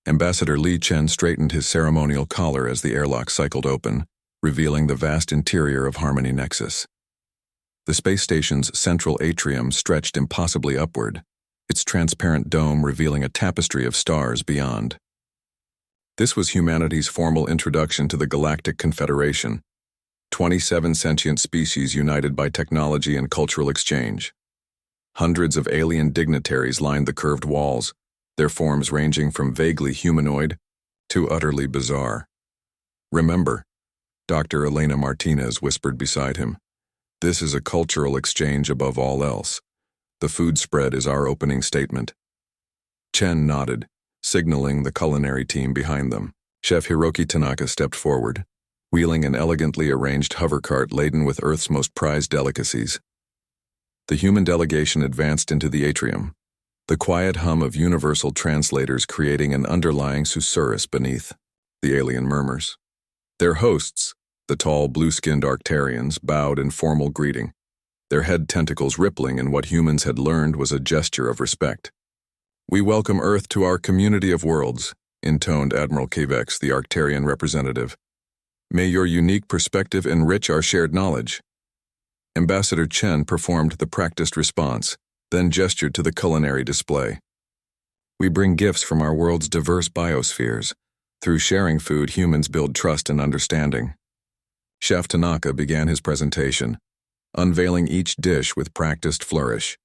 Ambassador Li Chen straightened his ceremonial collar as the airlock cycled open, revealing the vast interior of Harmony Nexus. The space station's central atrium stretched impossibly upward, its transparent dome revealing a tapestry of stars beyond. This was humanity's formal introduction to the Galactic Confederation, 27 sentient species united by technology and cultural exchange. Hundreds of alien dignitaries lined the curved walls, their forms ranging from vaguely humanoid to utterly bizarre. "Remember," Dr. Elena Martinez whispered beside him, "this is a cultural exchange above all else. The food spread is our opening statement." Chen nodded, signaling the culinary team behind them. Chef Hiroki Tanaka stepped forward, wheeling an elegantly arranged hovercart laden with Earth's most prized delicacies. The human delegation advanced into the atrium, the quiet hum of universal translators creating an underlying susurrus beneath the alien murmurs. Their hosts, the tall, blue-skinned Arctarians, bowed in formal greeting, their head tentacles rippling in what humans had learned was a gesture of respect. "We welcome Earth to our community of worlds," intoned Admiral Kavex, the Arctarian representative. "May your unique perspective enrich our shared knowledge." Ambassador Chen performed the practiced response, then gestured to the culinary display. "We bring gifts from our world's diverse biospheres. Through sharing food, humans build trust and understanding." Chef Tanaka began his presentation, unveiling each dish with practiced flourish.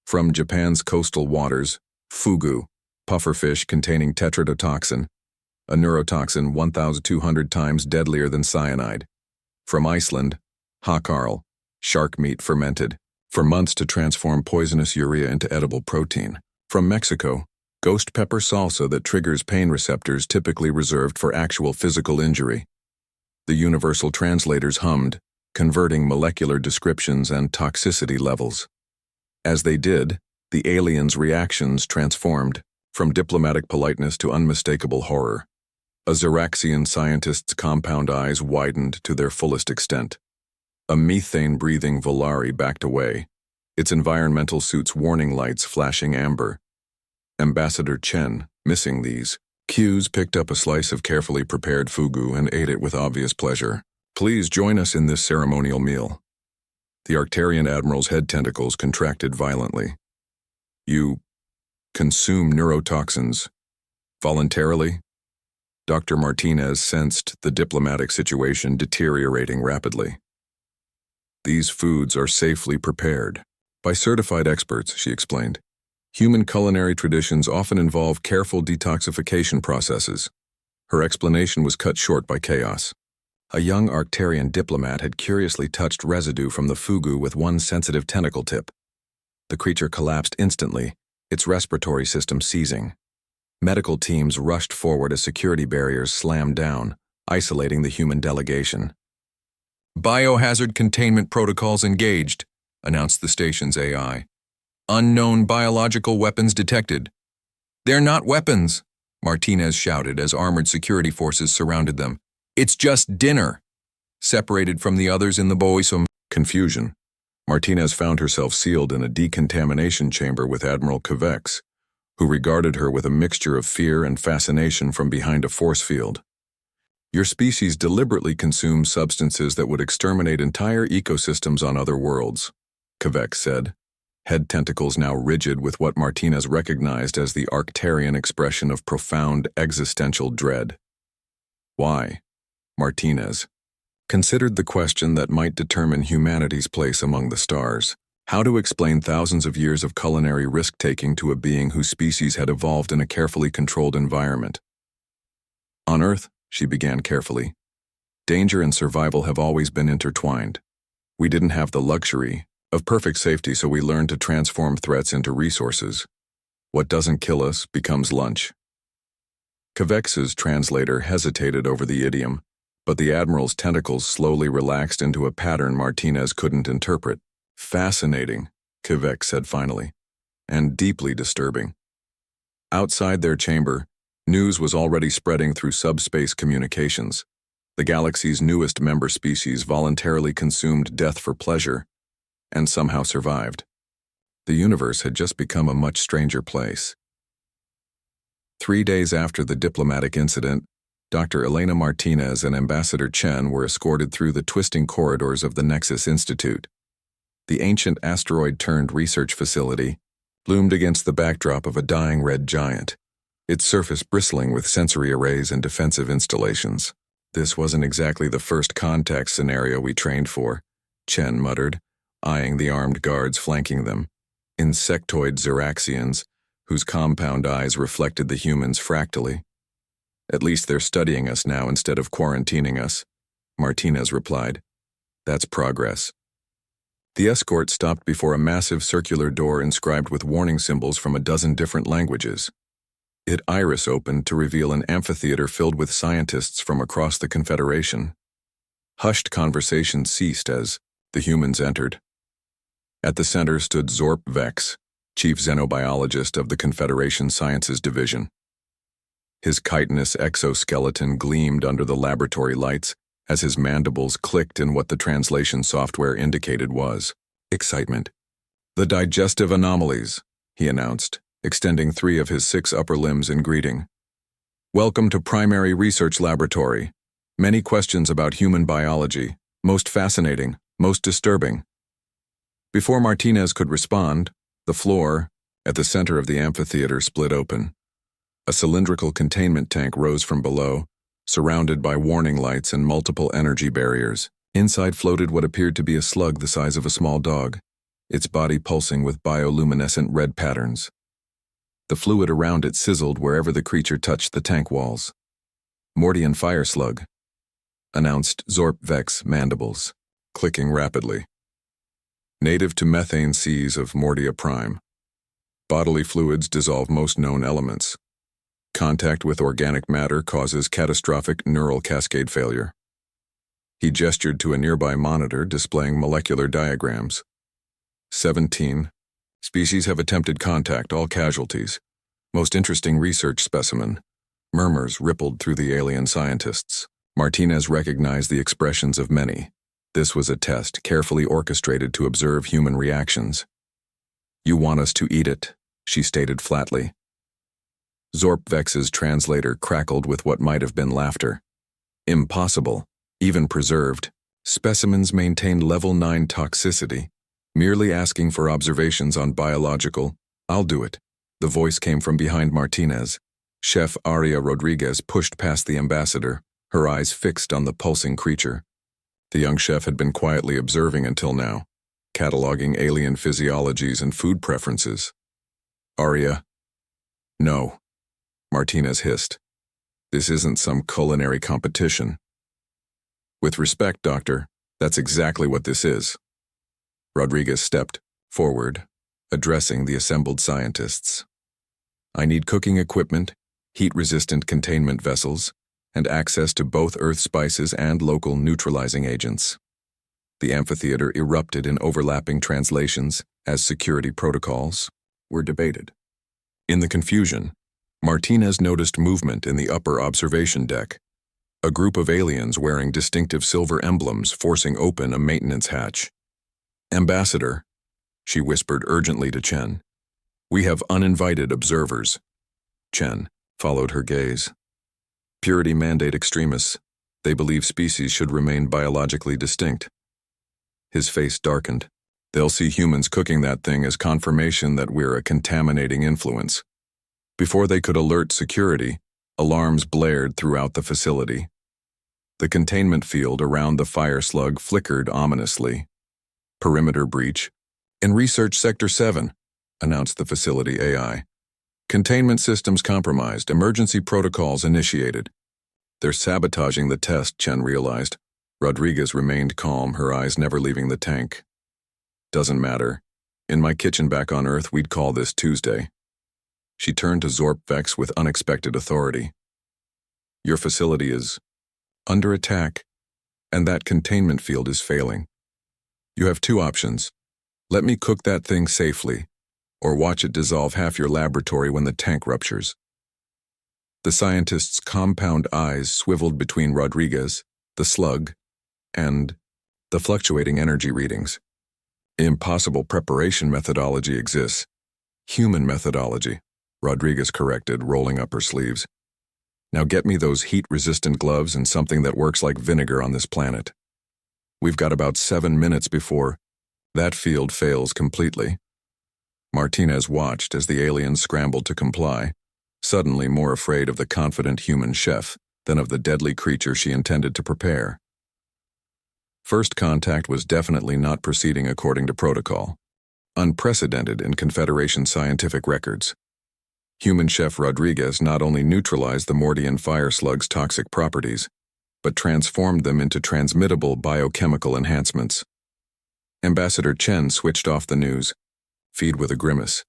From Japan's coastal waters, fugu, pufferfish containing tetrodotoxin, a neurotoxin 1,200 times deadlier than cyanide. From Iceland, hakarl, shark meat fermented for months to transform poisonous urea into edible protein. From Mexico, ghost pepper salsa that triggers pain receptors typically reserved for actual physical injury. The universal translators hummed, converting molecular descriptions and toxicity levels. As they did, the aliens' reactions transformed, from diplomatic politeness to unmistakable horror. A Xeraxian scientist's compound eyes widened to their fullest extent. A methane-breathing Volari backed away, its environmental suit's warning lights flashing amber. Ambassador Chen, missing these cues, picked up a slice of carefully prepared fugu and ate it with obvious pleasure. "Please join us in this ceremonial meal." The Arctarian admiral's head tentacles contracted violently. "You consume neurotoxins voluntarily?" Dr. Martinez sensed the diplomatic situation deteriorating rapidly. "These foods are safely prepared by certified experts," she explained. "Human culinary traditions often involve careful detoxification processes." Her explanation was cut short by chaos. A young Arctarian diplomat had curiously touched residue from the fugu with one sensitive tentacle tip. The creature collapsed instantly, its respiratory system seizing. Medical teams rushed forward as security barriers slammed down, isolating the human delegation. "Biohazard containment protocols engaged," announced the station's AI. "Unknown biological weapons detected." "They're not weapons," Martinez shouted as armored security forces surrounded them. "It's just dinner." Separated from the others in the boisum confusion, Martinez found herself sealed in a decontamination chamber with Admiral Kavex, who regarded her with a mixture of fear and fascination from behind a force field. "Your species deliberately consumes substances that would exterminate entire ecosystems on other worlds," Kavex said, head tentacles now rigid with what Martinez recognized as the Arctarian expression of profound existential dread. "Why?" Martinez considered the question that might determine humanity's place among the stars. How to explain thousands of years of culinary risk-taking to a being whose species had evolved in a carefully controlled environment. "On Earth," she began carefully, "danger and survival have always been intertwined. We didn't have the luxury of perfect safety, so we learned to transform threats into resources. What doesn't kill us becomes lunch." Kavex's translator hesitated over the idiom, but the Admiral's tentacles slowly relaxed into a pattern Martinez couldn't interpret. "Fascinating," Kavex said finally, "and deeply disturbing." Outside their chamber, news was already spreading through subspace communications. The galaxy's newest member species voluntarily consumed death for pleasure, and somehow survived. The universe had just become a much stranger place. 3 days after the diplomatic incident, Dr. Elena Martinez and Ambassador Chen were escorted through the twisting corridors of the Nexus Institute. The ancient asteroid-turned research facility loomed against the backdrop of a dying red giant, its surface bristling with sensory arrays and defensive installations. "This wasn't exactly the first contact scenario we trained for," Chen muttered, eyeing the armed guards flanking them. Insectoid Xeraxians, whose compound eyes reflected the humans fractally. "At least they're studying us now instead of quarantining us," Martinez replied. "That's progress." The escort stopped before a massive circular door inscribed with warning symbols from a dozen different languages. It iris opened to reveal an amphitheater filled with scientists from across the Confederation. Hushed conversation ceased as the humans entered. At the center stood Zorp Vex, chief xenobiologist of the Confederation Sciences Division. His chitinous exoskeleton gleamed under the laboratory lights as his mandibles clicked in what the translation software indicated was excitement. "The digestive anomalies," he announced, extending 3 of his 6 upper limbs in greeting. "Welcome to Primary Research Laboratory. Many questions about human biology. Most fascinating, most disturbing." Before Martinez could respond, the floor, at the center of the amphitheater, split open. A cylindrical containment tank rose from below, surrounded by warning lights and multiple energy barriers. Inside floated what appeared to be a slug the size of a small dog, its body pulsing with bioluminescent red patterns. The fluid around it sizzled wherever the creature touched the tank walls. "Mortian fire slug," announced Zorp Vex mandibles, clicking rapidly. "Native to methane seas of Mortia Prime. Bodily fluids dissolve most known elements. Contact with organic matter causes catastrophic neural cascade failure." He gestured to a nearby monitor displaying molecular diagrams. 17. Species have attempted contact, all casualties. Most interesting research specimen. Murmurs rippled through the alien scientists. Martinez recognized the expressions of many. This was a test carefully orchestrated to observe human reactions. "You want us to eat it," she stated flatly. Zorp Vex's translator crackled with what might have been laughter. "Impossible. Even preserved. Specimens maintain level 9 toxicity. Merely asking for observations on biological, I'll do it." The voice came from behind Martinez. Chef Aria Rodriguez pushed past the ambassador, her eyes fixed on the pulsing creature. The young chef had been quietly observing until now, cataloging alien physiologies and food preferences. "Aria." "No," Martinez hissed. "This isn't some culinary competition." "With respect, Doctor, that's exactly what this is." Rodriguez stepped forward, addressing the assembled scientists. "I need cooking equipment, heat-resistant containment vessels, and access to both Earth spices and local neutralizing agents." The amphitheater erupted in overlapping translations as security protocols were debated. In the confusion, Martinez noticed movement in the upper observation deck, a group of aliens wearing distinctive silver emblems forcing open a maintenance hatch. "Ambassador," she whispered urgently to Chen, "we have uninvited observers." Chen followed her gaze. "Purity mandate extremists. They believe species should remain biologically distinct." His face darkened. "They'll see humans cooking that thing as confirmation that we're a contaminating influence." Before they could alert security, alarms blared throughout the facility. The containment field around the fire slug flickered ominously. "Perimeter breach. In Research Sector 7, announced the facility AI. "Containment systems compromised, emergency protocols initiated." "They're sabotaging the test," Chen realized. Rodriguez remained calm, her eyes never leaving the tank. "Doesn't matter. In my kitchen back on Earth, we'd call this Tuesday." She turned to Zorp Vex with unexpected authority. "Your facility is under attack, and that containment field is failing. You have 2 options. Let me cook that thing safely, or watch it dissolve half your laboratory when the tank ruptures." The scientist's compound eyes swiveled between Rodriguez, the slug, and the fluctuating energy readings. "Impossible preparation methodology exists. Human methodology." Rodriguez corrected, rolling up her sleeves. Now get me those heat-resistant gloves and something that works like vinegar on this planet. We've got about 7 minutes before that field fails completely. Martinez watched as the aliens scrambled to comply, suddenly more afraid of the confident human chef than of the deadly creature she intended to prepare. First contact was definitely not proceeding according to protocol, unprecedented in Confederation scientific records. Human chef Rodriguez not only neutralized the Mordian fire slug's toxic properties, but transformed them into transmittable biochemical enhancements. Ambassador Chen switched off the news, feed with a grimace.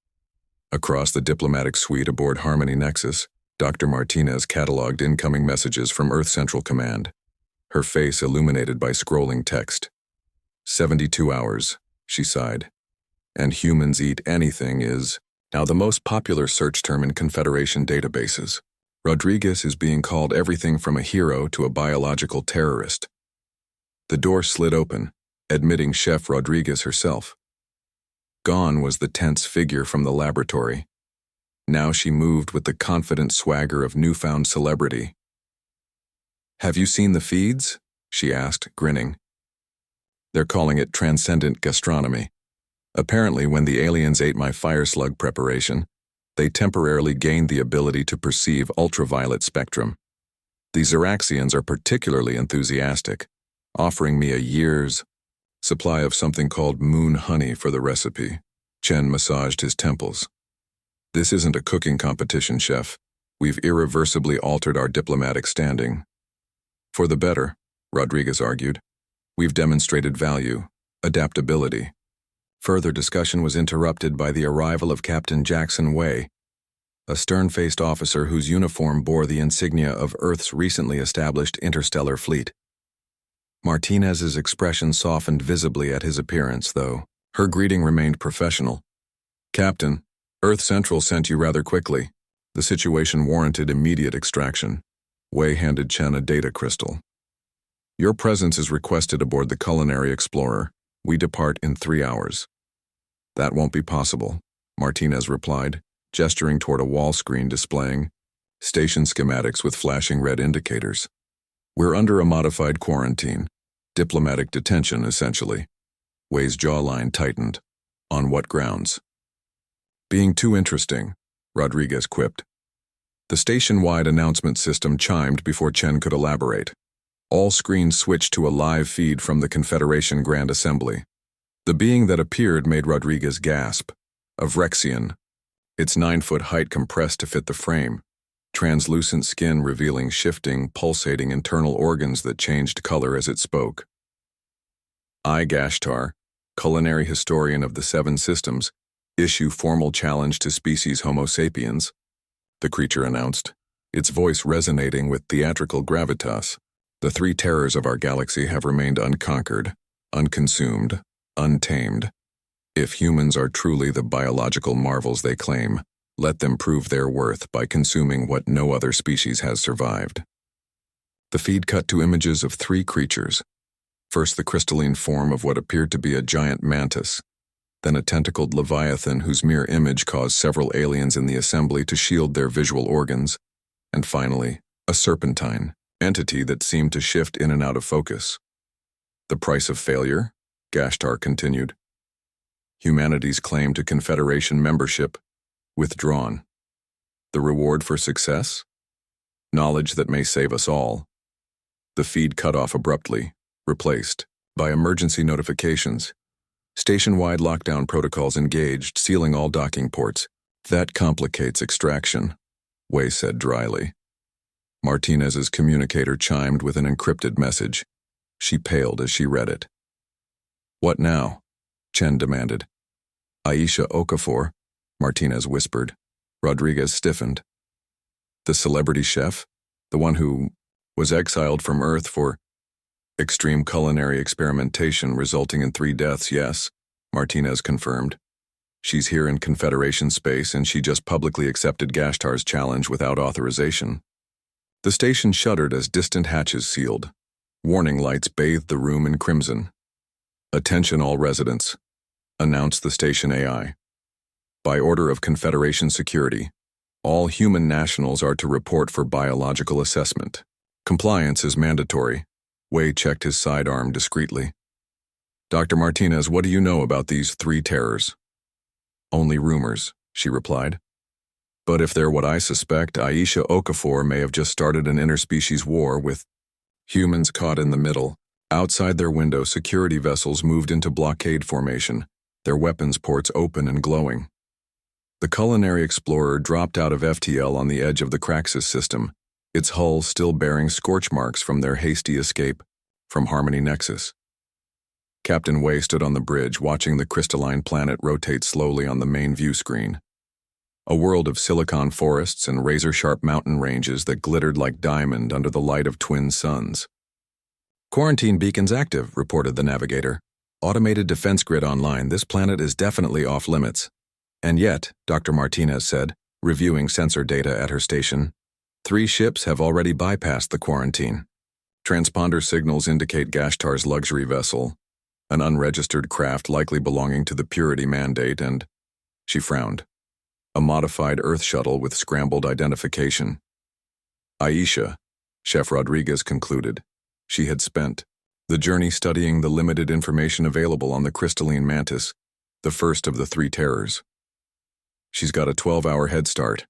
Across the diplomatic suite aboard Harmony Nexus, Dr. Martinez cataloged incoming messages from Earth Central Command, her face illuminated by scrolling text. 72 hours, she sighed. And humans eat anything is now the most popular search term in Confederation databases. Rodriguez is being called everything from a hero to a biological terrorist. The door slid open, admitting Chef Rodriguez herself. Gone was the tense figure from the laboratory. Now she moved with the confident swagger of newfound celebrity. "Have you seen the feeds?" she asked, grinning. "They're calling it transcendent gastronomy. Apparently, when the aliens ate my fire slug preparation, they temporarily gained the ability to perceive ultraviolet spectrum. The Xeraxians are particularly enthusiastic, offering me a year's supply of something called moon honey for the recipe." Chen massaged his temples. "This isn't a cooking competition, Chef. We've irreversibly altered our diplomatic standing." "For the better," Rodriguez argued. "We've demonstrated value, adaptability." Further discussion was interrupted by the arrival of Captain Jackson Wei, a stern-faced officer whose uniform bore the insignia of Earth's recently established interstellar fleet. Martinez's expression softened visibly at his appearance, though. Her greeting remained professional. "Captain, Earth Central sent you rather quickly. The situation warranted immediate extraction." Wei handed Chen a data crystal. "Your presence is requested aboard the Culinary Explorer. We depart in 3 hours." "That won't be possible," Martinez replied, gesturing toward a wall screen displaying station schematics with flashing red indicators. "We're under a modified quarantine. Diplomatic detention, essentially." Wei's jawline tightened. "On what grounds?" "Being too interesting," Rodriguez quipped. The station-wide announcement system chimed before Chen could elaborate. All screens switched to a live feed from the Confederation Grand Assembly. The being that appeared made Rodriguez gasp. A Vrexian, its 9-foot height compressed to fit the frame, translucent skin revealing shifting, pulsating internal organs that changed color as it spoke. "I, Gashtar, culinary historian of the 7 systems, issue formal challenge to species Homo sapiens," the creature announced, its voice resonating with theatrical gravitas. "The 3 terrors of our galaxy have remained unconquered, unconsumed, untamed. If humans are truly the biological marvels they claim, let them prove their worth by consuming what no other species has survived." The feed cut to images of 3 creatures. First the crystalline form of what appeared to be a giant mantis, then a tentacled leviathan whose mere image caused several aliens in the assembly to shield their visual organs, and finally, a serpentine entity that seemed to shift in and out of focus. "The price of failure?" Gashtar continued. "Humanity's claim to Confederation membership withdrawn. The reward for success? Knowledge that may save us all." The feed cut off abruptly, replaced by emergency notifications. Station-wide lockdown protocols engaged, sealing all docking ports. "That complicates extraction," Wei said dryly. Martinez's communicator chimed with an encrypted message. She paled as she read it. "What now?" Chen demanded. "Aisha Okafor," Martinez whispered. Rodriguez stiffened. "The celebrity chef? The one who was exiled from Earth for extreme culinary experimentation resulting in 3 deaths, yes," Martinez confirmed. "She's here in Confederation space and she just publicly accepted Gashtar's challenge without authorization." The station shuddered as distant hatches sealed. Warning lights bathed the room in crimson. "Attention all residents," announced the station AI. "By order of Confederation Security, All human nationals are to report for biological assessment. Compliance is mandatory. Wei checked his sidearm discreetly. Dr. Martinez, what do you know about these three terrors? Only rumors, she replied. But if they're what I suspect, Aisha Okafor may have just started an interspecies war with humans caught in the middle. Outside their window, security vessels moved into blockade formation, their weapons ports open and glowing. The culinary explorer dropped out of FTL on the edge of the Craxus system, its hull still bearing scorch marks from their hasty escape from Harmony Nexus. Captain Wei stood on the bridge, watching the crystalline planet rotate slowly on the main view screen. A world of silicon forests and razor-sharp mountain ranges that glittered like diamond under the light of twin suns. Quarantine beacons active, reported the navigator. Automated defense grid online. This planet is definitely off limits. And yet, Dr. Martinez said, reviewing sensor data at her station, 3 ships have already bypassed the quarantine. Transponder signals indicate Gashtar's luxury vessel, an unregistered craft likely belonging to the Purity Mandate, and she frowned. A modified Earth shuttle with scrambled identification. Aisha, Chef Rodriguez concluded. She had spent the journey studying the limited information available on the crystalline mantis, the first of the 3 terrors. She's got a 12-hour head start.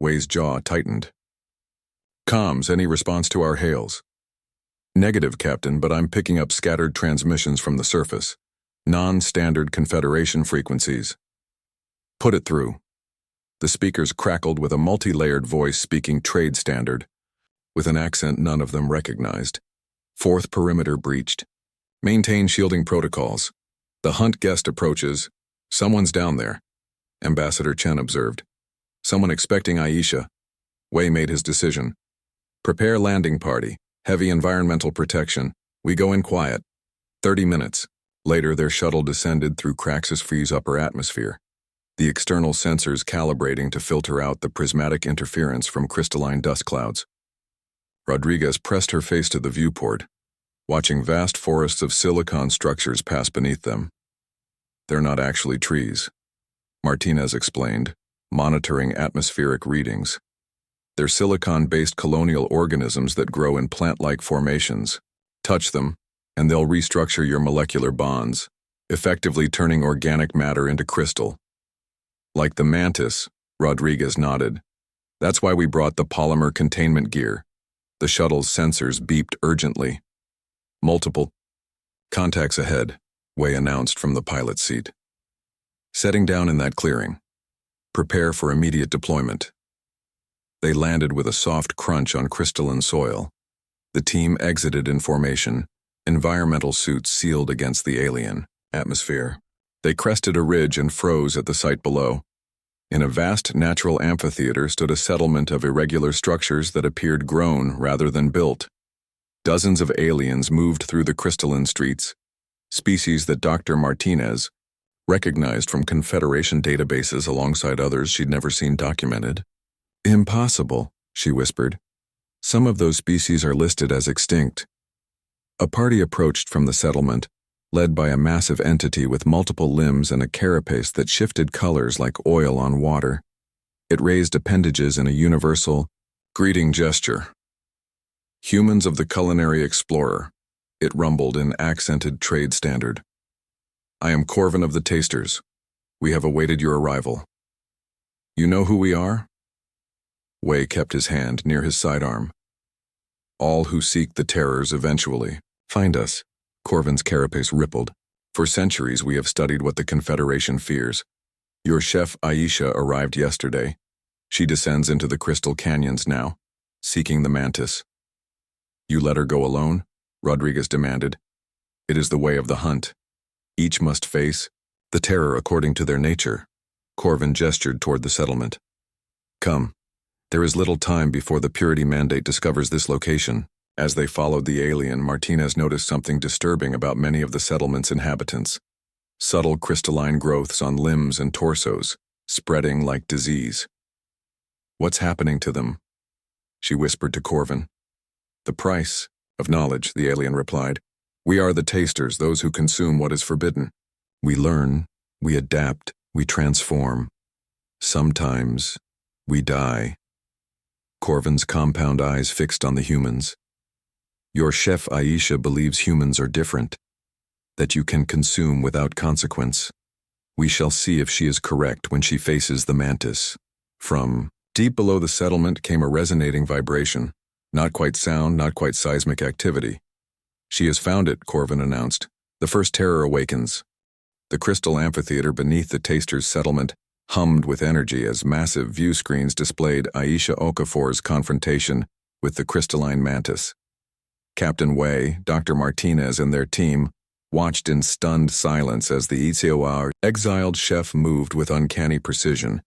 Wei's jaw tightened. Comms, any response to our hails? Negative, Captain, but I'm picking up scattered transmissions from the surface. Non-standard Confederation frequencies. Put it through. The speakers crackled with a multi-layered voice speaking trade standard, with an accent none of them recognized. 4th perimeter breached. Maintain shielding protocols. The hunt guest approaches. Someone's down there, Ambassador Chen observed. Someone expecting Aisha. Wei made his decision. Prepare landing party. Heavy environmental protection. We go in quiet. 30 minutes. Later, their shuttle descended through Craxus Free's upper atmosphere, the external sensors calibrating to filter out the prismatic interference from crystalline dust clouds. Rodriguez pressed her face to the viewport, watching vast forests of silicon structures pass beneath them. They're not actually trees, Martinez explained, monitoring atmospheric readings. They're silicon-based colonial organisms that grow in plant-like formations. Touch them, and they'll restructure your molecular bonds, effectively turning organic matter into crystal. Like the mantis, Rodriguez nodded. That's why we brought the polymer containment gear. The shuttle's sensors beeped urgently. Multiple contacts ahead, Wei announced from the pilot's seat. Setting down in that clearing. Prepare for immediate deployment. They landed with a soft crunch on crystalline soil. The team exited in formation, environmental suits sealed against the alien atmosphere. They crested a ridge and froze at the site below. In a vast natural amphitheater stood a settlement of irregular structures that appeared grown rather than built. Dozens of aliens moved through the crystalline streets, species that Dr. Martinez recognized from Confederation databases alongside others she'd never seen documented. Impossible, she whispered. Some of those species are listed as extinct. A party approached from the settlement, led by a massive entity with multiple limbs and a carapace that shifted colors like oil on water. It raised appendages in a universal, greeting gesture. Humans of the Culinary Explorer, it rumbled in accented trade standard. I am Corvin of the Tasters. We have awaited your arrival. You know who we are? Wei kept his hand near his sidearm. All who seek the terrors eventually find us. Corvin's carapace rippled. For centuries we have studied what the Confederation fears. Your chef Aisha arrived yesterday. She descends into the crystal canyons now, seeking the mantis. You let her go alone? Rodriguez demanded. It is the way of the hunt. Each must face the terror according to their nature. Corvin gestured toward the settlement. Come. There is little time before the Purity Mandate discovers this location. As they followed the alien, Martinez noticed something disturbing about many of the settlement's inhabitants. Subtle crystalline growths on limbs and torsos, spreading like disease. What's happening to them? She whispered to Corvin. The price of knowledge, the alien replied. We are the tasters, those who consume what is forbidden. We learn, we adapt, we transform. Sometimes We die. Corvin's compound eyes fixed on the humans. Your chef Aisha believes humans are different, that you can consume without consequence. We shall see if she is correct when she faces the mantis. From deep below the settlement came a resonating vibration, not quite sound, not quite seismic activity. She has found it, Corvin announced. The first terror awakens. The crystal amphitheater beneath the taster's settlement hummed with energy as massive view screens displayed Aisha Okafor's confrontation with the crystalline mantis. Captain Wei, Dr. Martinez, and their team watched in stunned silence as the HFY exiled chef moved with uncanny precision,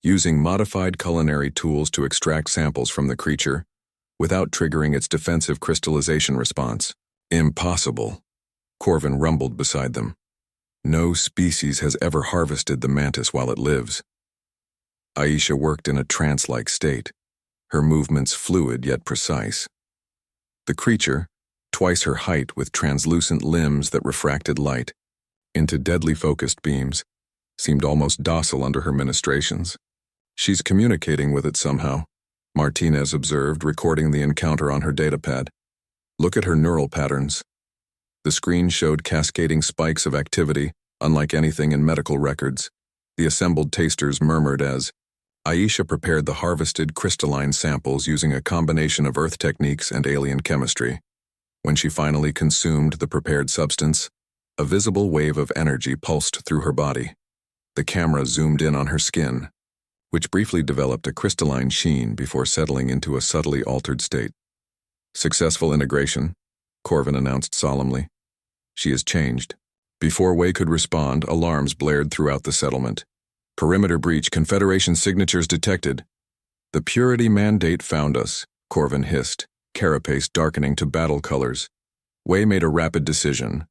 using modified culinary tools to extract samples from the creature without triggering its defensive crystallization response. Impossible, Corvin rumbled beside them. No species has ever harvested the mantis while it lives. Aisha worked in a trance-like state, her movements fluid yet precise. The creature, twice her height with translucent limbs that refracted light into deadly focused beams, seemed almost docile under her ministrations. She's communicating with it somehow, Martinez observed, recording the encounter on her datapad. Look at her neural patterns. The screen showed cascading spikes of activity, unlike anything in medical records. The assembled tasters murmured as Aisha prepared the harvested crystalline samples using a combination of earth techniques and alien chemistry. When she finally consumed the prepared substance, a visible wave of energy pulsed through her body. The camera zoomed in on her skin, which briefly developed a crystalline sheen before settling into a subtly altered state. Successful integration, Corvin announced solemnly. She has changed. Before Wei could respond, alarms blared throughout the settlement. Perimeter breach, Confederation signatures detected. The purity mandate found us, Corvin hissed, carapace darkening to battle colors. Wei made a rapid decision.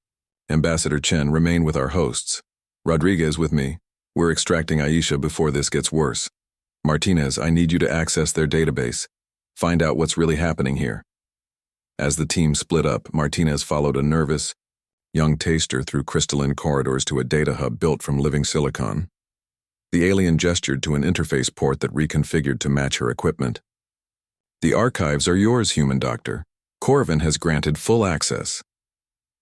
Ambassador Chen, remain with our hosts. Rodriguez with me. We're extracting Aisha before this gets worse. Martinez, I need you to access their database. Find out what's really happening here. As the team split up, Martinez followed a nervous, young taster through crystalline corridors to a data hub built from living silicon. The alien gestured to an interface port that reconfigured to match her equipment. The archives are yours, human doctor. Corvin has granted full access.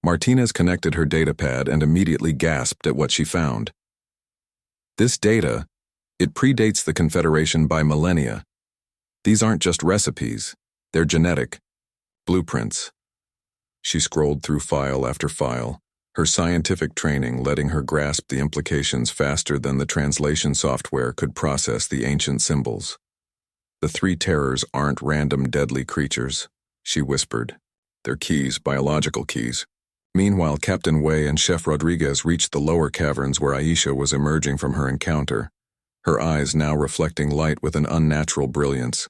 Martinez connected her datapad and immediately gasped at what she found. This data, it predates the Confederation by millennia. These aren't just recipes, they're genetic blueprints. She scrolled through file after file, her scientific training letting her grasp the implications faster than the translation software could process the ancient symbols. The three terrors aren't random deadly creatures, she whispered. They're keys, biological keys. Meanwhile, Captain Wei and Chef Rodriguez reached the lower caverns where Aisha was emerging from her encounter, her eyes now reflecting light with an unnatural brilliance.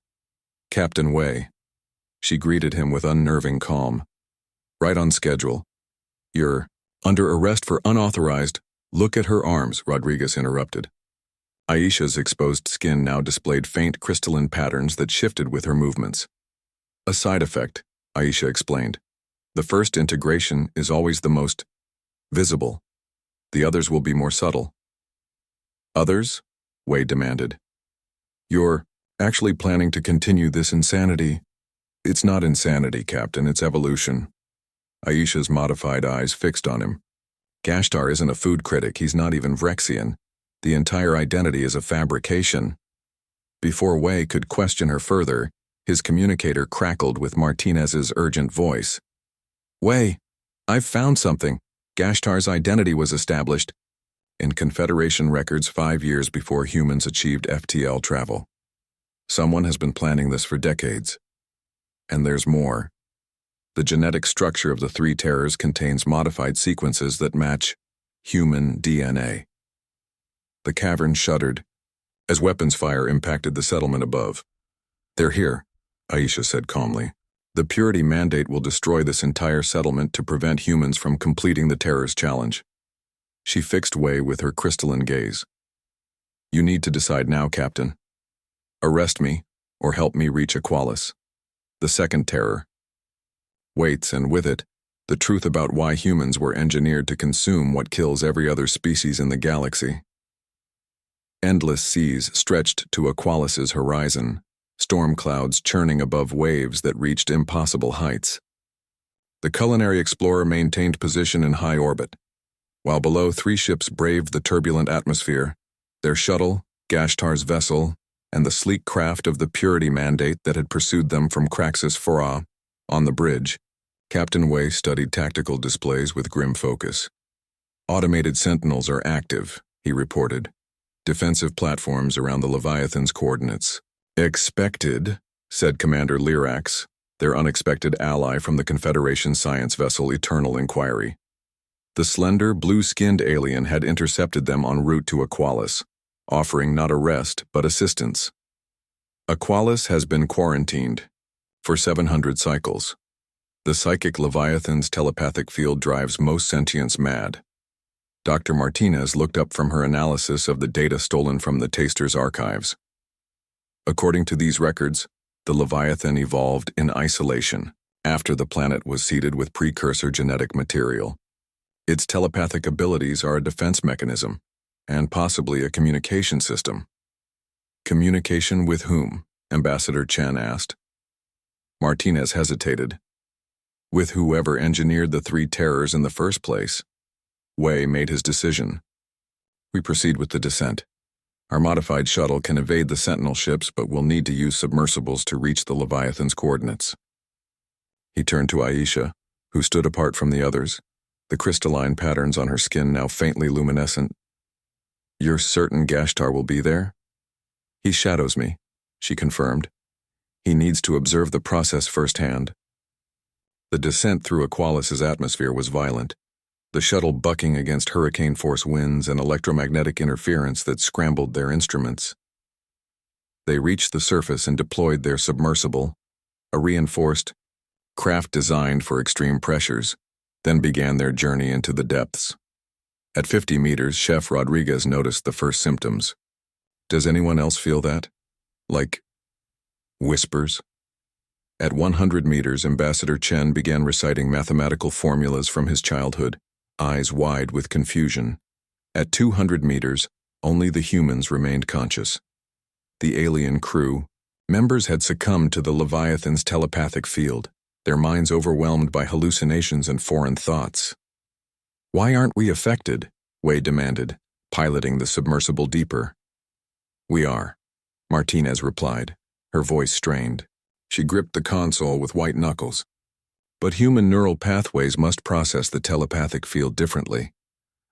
Captain Wei. She greeted him with unnerving calm. Right on schedule. You're under arrest for unauthorized. Look at her arms, Rodriguez interrupted. Aisha's exposed skin now displayed faint crystalline patterns that shifted with her movements. A side effect, Aisha explained. The first integration is always the most visible. The others will be more subtle. Others? Wei demanded. You're actually planning to continue this insanity? It's not insanity, Captain, it's evolution. Aisha's modified eyes fixed on him. Gashtar isn't a food critic, he's not even Vrexian. The entire identity is a fabrication. Before Wei could question her further, his communicator crackled with Martinez's urgent voice. Wei, I've found something. Gashtar's identity was established in Confederation records 5 years before humans achieved FTL travel. Someone has been planning this for decades. And there's more. The genetic structure of the three terrors contains modified sequences that match human DNA. The cavern shuddered as weapons fire impacted the settlement above. They're here, Aisha said calmly. The purity mandate will destroy this entire settlement to prevent humans from completing the terror's challenge. She fixed Wei with her crystalline gaze. You need to decide now, Captain. Arrest me, or help me reach Aqualis. The second terror waits, and with it, the truth about why humans were engineered to consume what kills every other species in the galaxy. Endless seas stretched to Aqualis's horizon, storm clouds churning above waves that reached impossible heights. The culinary explorer maintained position in high orbit, while below 3 ships braved the turbulent atmosphere, their shuttle, Gashtar's vessel, and the sleek craft of the Purity Mandate that had pursued them from Craxus Phora. On the bridge, Captain Wei studied tactical displays with grim focus. Automated sentinels are active, he reported. Defensive platforms around the Leviathan's coordinates. Expected, said Commander Lyrax, their unexpected ally from the Confederation science vessel Eternal Inquiry. The slender, blue-skinned alien had intercepted them en route to Aqualis, offering not arrest but assistance. Aqualis has been quarantined for 700 cycles. The psychic Leviathan's telepathic field drives most sentients mad. Dr. Martinez looked up from her analysis of the data stolen from the Taster's archives. According to these records, the Leviathan evolved in isolation after the planet was seeded with precursor genetic material. Its telepathic abilities are a defense mechanism, and possibly a communication system. Communication with whom? Ambassador Chen asked. Martinez hesitated. With whoever engineered the 3 terrors in the first place. Wei made his decision. We proceed with the descent. Our modified shuttle can evade the Sentinel ships, but will need to use submersibles to reach the Leviathan's coordinates. He turned to Aisha, who stood apart from the others, the crystalline patterns on her skin now faintly luminescent. You're certain Gashtar will be there? He shadows me, she confirmed. He needs to observe the process firsthand. The descent through Aqualis's atmosphere was violent, the shuttle bucking against hurricane-force winds and electromagnetic interference that scrambled their instruments. They reached the surface and deployed their submersible, a reinforced craft designed for extreme pressures, then began their journey into the depths. At 50 meters, Chef Rodriguez noticed the first symptoms. Does anyone else feel that? Like whispers? At 100 meters, Ambassador Chen began reciting mathematical formulas from his childhood, eyes wide with confusion. At 200 meters, only the humans remained conscious. The alien crew, members had succumbed to the Leviathan's telepathic field, their minds overwhelmed by hallucinations and foreign thoughts. Why aren't we affected? Wei demanded, piloting the submersible deeper. We are, Martinez replied, her voice strained. She gripped the console with white knuckles. But human neural pathways must process the telepathic field differently.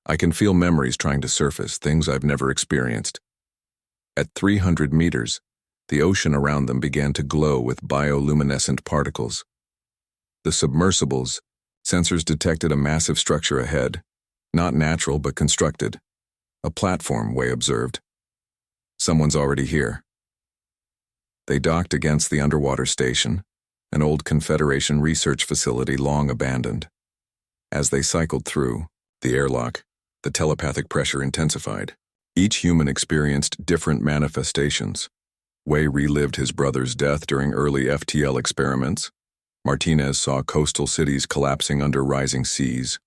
I can feel memories trying to surface, things I've never experienced. At 300 meters, the ocean around them began to glow with bioluminescent particles. The submersibles, sensors detected a massive structure ahead, not natural but constructed. A platform, Wei observed. Someone's already here. They docked against the underwater station, an old Confederation research facility long abandoned. As they cycled through the airlock, the telepathic pressure intensified. Each human experienced different manifestations. Wei relived his brother's death during early FTL experiments. Martinez saw coastal cities collapsing under rising seas.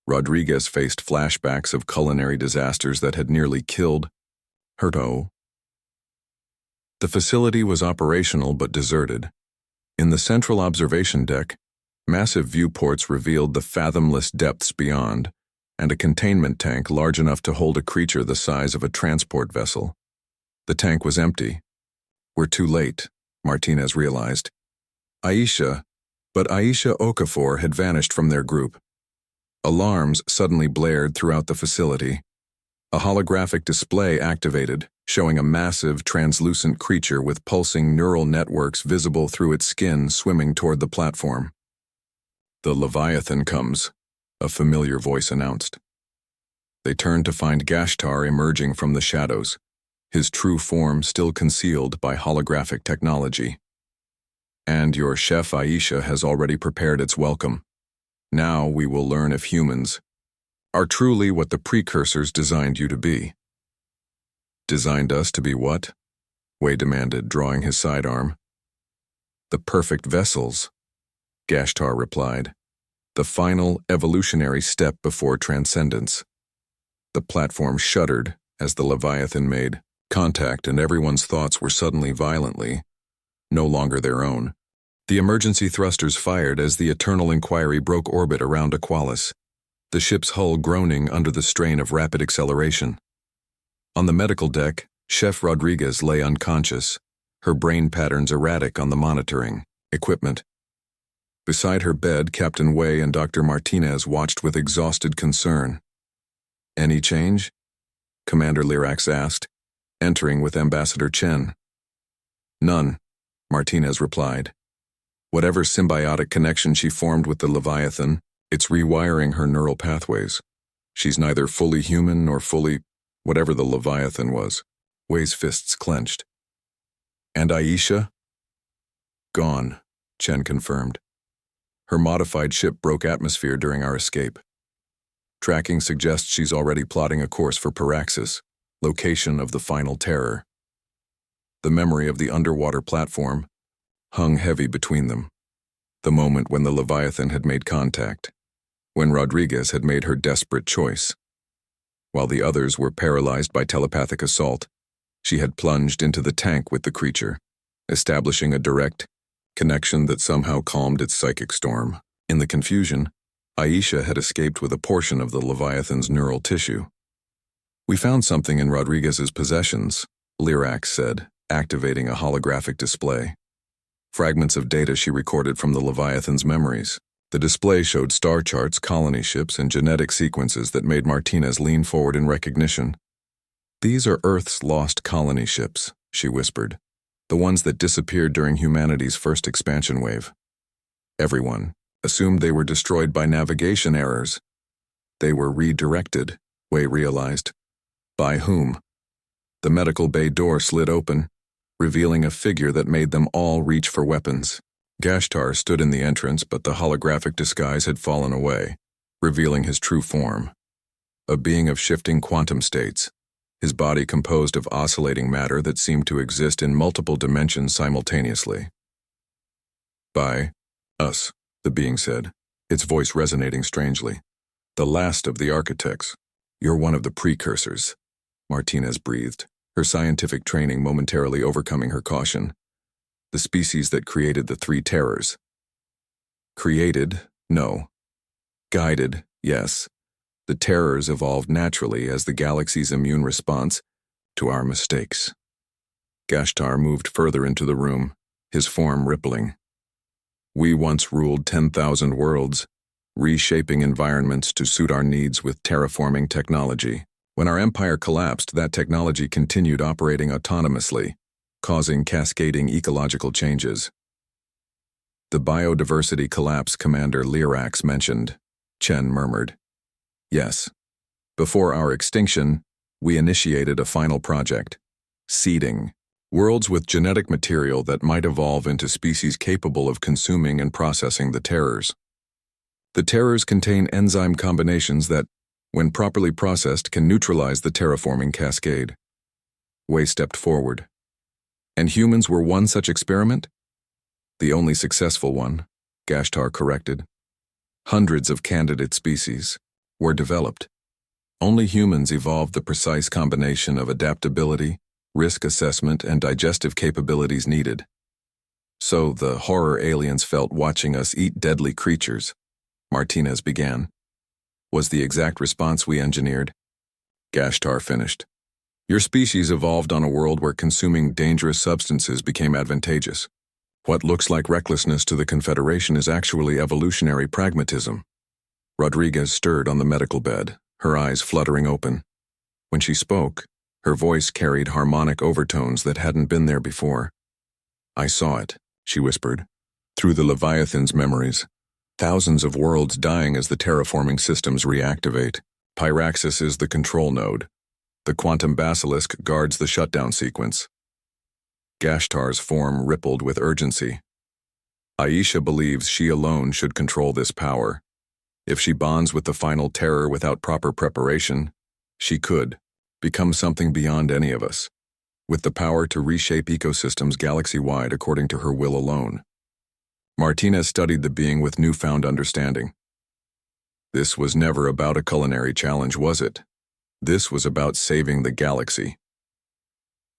Rodriguez faced flashbacks of culinary disasters that had nearly killed Herto. The facility was operational but deserted. In the central observation deck, massive viewports revealed the fathomless depths beyond, and a containment tank large enough to hold a creature the size of a transport vessel. The tank was empty. We're too late, Martinez realized. Aisha Okafor had vanished from their group. Alarms suddenly blared throughout the facility. A holographic display activated, showing a massive, translucent creature with pulsing neural networks visible through its skin swimming toward the platform. The Leviathan comes, a familiar voice announced. They turned to find Gashtar emerging from the shadows, his true form still concealed by holographic technology. And your chef Aisha has already prepared its welcome. Now we will learn if humans are truly what the precursors designed you to be. Designed us to be what? Wei demanded, drawing his sidearm. The perfect vessels, Gashtar replied. The final evolutionary step before transcendence. The platform shuddered, as the Leviathan made contact and everyone's thoughts were suddenly violently, no longer their own. The emergency thrusters fired as the Eternal Inquiry broke orbit around Aqualis, the ship's hull groaning under the strain of rapid acceleration. On the medical deck, Chef Rodriguez lay unconscious, her brain patterns erratic on the monitoring equipment. Beside her bed, Captain Wei and Dr. Martinez watched with exhausted concern. "Any change?" Commander Lyrax asked, entering with Ambassador Chen. "None," Martinez replied. "Whatever symbiotic connection she formed with the Leviathan, it's rewiring her neural pathways. She's neither fully human nor fully whatever the Leviathan was." Wei's fists clenched. "And Aisha?" "Gone," Chen confirmed. "Her modified ship broke atmosphere during our escape. Tracking suggests she's already plotting a course for Paraxis, location of the final terror." The memory of the underwater platform hung heavy between them. The moment when the Leviathan had made contact, when Rodriguez had made her desperate choice. While the others were paralyzed by telepathic assault, she had plunged into the tank with the creature, establishing a direct connection that somehow calmed its psychic storm. In the confusion, Aisha had escaped with a portion of the Leviathan's neural tissue. "We found something in Rodriguez's possessions," Lyrax said, activating a holographic display. Fragments of data she recorded from the Leviathan's memories. The display showed star charts, colony ships, and genetic sequences that made Martinez lean forward in recognition. "These are Earth's lost colony ships," she whispered, "the ones that disappeared during humanity's first expansion wave. Everyone assumed they were destroyed by navigation errors. They were redirected," Wei realized. "By whom?" The medical bay door slid open, revealing a figure that made them all reach for weapons. Gashtar stood in the entrance, but the holographic disguise had fallen away, revealing his true form. A being of shifting quantum states, his body composed of oscillating matter that seemed to exist in multiple dimensions simultaneously. "By us," the being said, its voice resonating strangely. "The last of the architects. You're one of the precursors," Martinez breathed, her scientific training momentarily overcoming her caution. "The species that created the three terrors." "Created? No. Guided? Yes. The terrors evolved naturally as the galaxy's immune response to our mistakes." Gashtar moved further into the room, his form rippling. "We once ruled 10,000 worlds, reshaping environments to suit our needs with terraforming technology. When our empire collapsed, that technology continued operating autonomously, causing cascading ecological changes." "The biodiversity collapse Commander Lyrax mentioned," Chen murmured. "Yes. Before our extinction, we initiated a final project. Seeding. Worlds with genetic material that might evolve into species capable of consuming and processing the terrors. The terrors contain enzyme combinations that, when properly processed, can neutralize the terraforming cascade." Wei stepped forward. "And humans were one such experiment?" "The only successful one," Gashtar corrected. "Hundreds of candidate species were developed. Only humans evolved the precise combination of adaptability, risk assessment, and digestive capabilities needed. So the horror aliens felt watching us eat deadly creatures," Martinez began, "was the exact response we engineered." Gashtar finished. "Your species evolved on a world where consuming dangerous substances became advantageous. What looks like recklessness to the Confederation is actually evolutionary pragmatism." Rodriguez stirred on the medical bed, her eyes fluttering open. When she spoke, her voice carried harmonic overtones that hadn't been there before. "I saw it," she whispered, "through the Leviathan's memories. Thousands of worlds dying as the terraforming systems reactivate. Pyraxis is the control node. The quantum basilisk guards the shutdown sequence." Gashtar's form rippled with urgency. "Aisha believes she alone should control this power. If she bonds with the final terror without proper preparation, she could become something beyond any of us, with the power to reshape ecosystems galaxy-wide according to her will alone." Martinez studied the being with newfound understanding. "This was never about a culinary challenge, was it?" This was about saving the galaxy.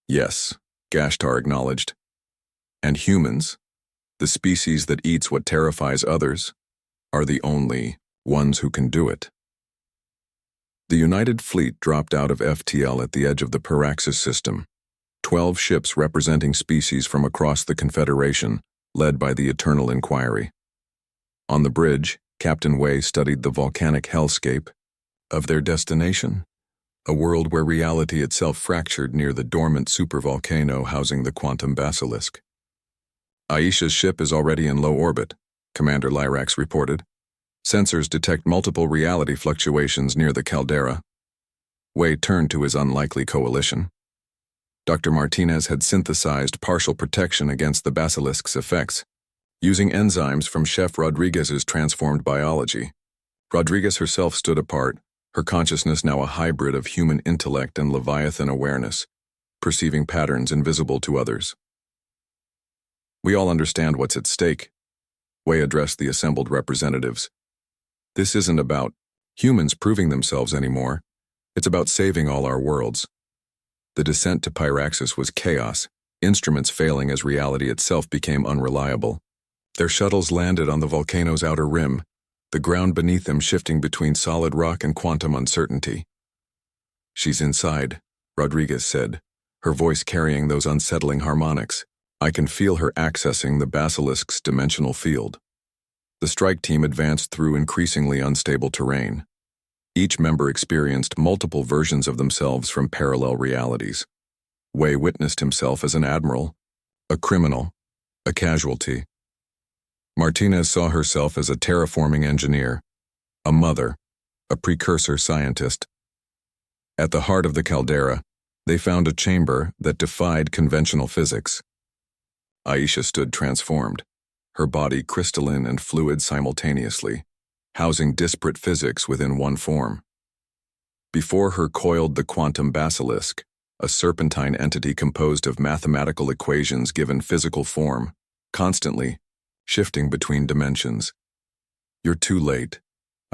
Yes, Gashtar acknowledged. And humans, the species that eats what terrifies others, are the only ones who can do it. The United Fleet dropped out of FTL at the edge of the Paraxis system. 12 ships representing species from across the Confederation, led by the Eternal Inquiry. On the bridge, Captain Wei studied the volcanic hellscape of their destination, a world where reality itself fractured near the dormant supervolcano housing the quantum basilisk. Aisha's ship is already in low orbit, Commander Lyrax reported. Sensors detect multiple reality fluctuations near the caldera. Wei turned to his unlikely coalition. Dr. Martinez had synthesized partial protection against the basilisk's effects, using enzymes from Chef Rodriguez's transformed biology. Rodriguez herself stood apart, her consciousness now a hybrid of human intellect and Leviathan awareness, perceiving patterns invisible to others. We all understand what's at stake, Wei addressed the assembled representatives. This isn't about humans proving themselves anymore. It's about saving all our worlds. The descent to Pyraxis was chaos, instruments failing as reality itself became unreliable. Their shuttles landed on the volcano's outer rim, the ground beneath them shifting between solid rock and quantum uncertainty. She's inside, Rodriguez said, her voice carrying those unsettling harmonics. I can feel her accessing the basilisk's dimensional field. The strike team advanced through increasingly unstable terrain. Each member experienced multiple versions of themselves from parallel realities. Wei witnessed himself as an admiral, a criminal, a casualty. Martinez saw herself as a terraforming engineer, a mother, a precursor scientist. At the heart of the caldera, they found a chamber that defied conventional physics. Aisha stood transformed, her body crystalline and fluid simultaneously, housing disparate physics within one form. Before her coiled the quantum basilisk, a serpentine entity composed of mathematical equations given physical form, constantly shifting between dimensions. You're too late,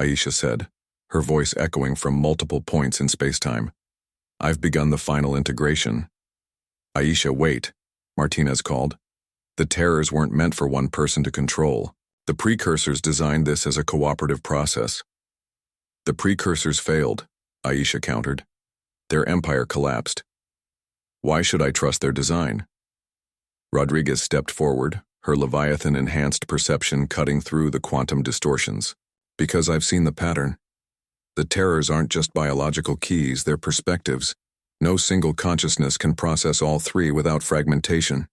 Aisha said, her voice echoing from multiple points in spacetime. I've begun the final integration. Aisha, wait, Martinez called. The terrors weren't meant for one person to control. The precursors designed this as a cooperative process. The precursors failed, Aisha countered. Their empire collapsed. Why should I trust their design? Rodriguez stepped forward, her Leviathan-enhanced perception cutting through the quantum distortions. Because I've seen the pattern. The terrors aren't just biological keys, they're perspectives. No single consciousness can process all three without fragmentation.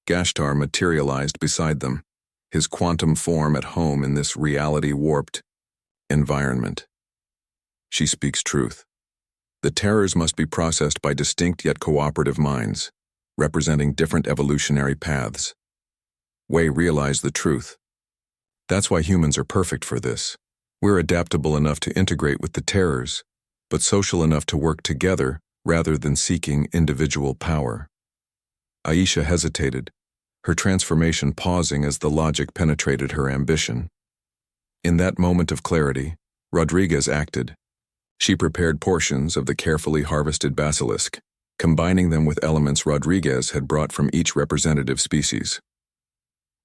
Gashtar materialized beside them, his quantum form at home in this reality-warped environment. She speaks truth. The terrors must be processed by distinct yet cooperative minds, representing different evolutionary paths. Wei realized the truth. That's why humans are perfect for this. We're adaptable enough to integrate with the terrors, but social enough to work together rather than seeking individual power. Aisha hesitated, her transformation pausing as the logic penetrated her ambition. In that moment of clarity, Rodriguez acted. She prepared portions of the carefully harvested basilisk, combining them with elements Rodriguez had brought from each representative species.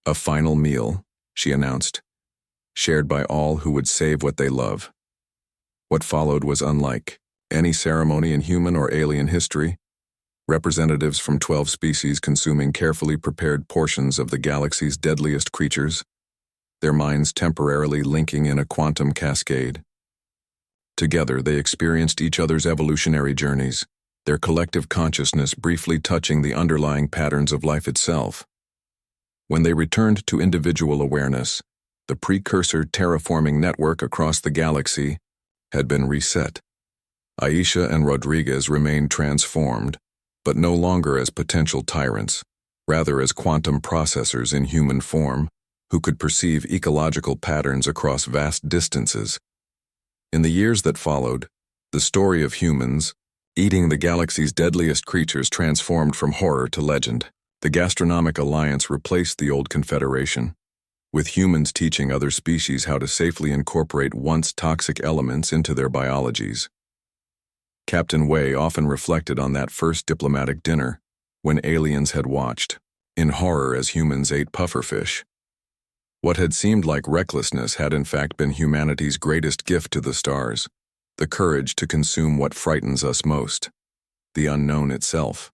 A final meal, she announced, shared by all who would save what they love. What followed was unlike any ceremony in human or alien history. Representatives from 12 species consuming carefully prepared portions of the galaxy's deadliest creatures, their minds temporarily linking in a quantum cascade. Together, they experienced each other's evolutionary journeys, their collective consciousness briefly touching the underlying patterns of life itself. When they returned to individual awareness, the precursor terraforming network across the galaxy had been reset. Aisha and Rodriguez remained transformed, but no longer as potential tyrants, rather as quantum processors in human form who could perceive ecological patterns across vast distances. In the years that followed, the story of humans eating the galaxy's deadliest creatures transformed from horror to legend. The Gastronomic Alliance replaced the old Confederation, with humans teaching other species how to safely incorporate once toxic elements into their biologies. Captain Wei often reflected on that first diplomatic dinner, when aliens had watched, in horror as humans ate pufferfish. What had seemed like recklessness had in fact been humanity's greatest gift to the stars, the courage to consume what frightens us most, the unknown itself.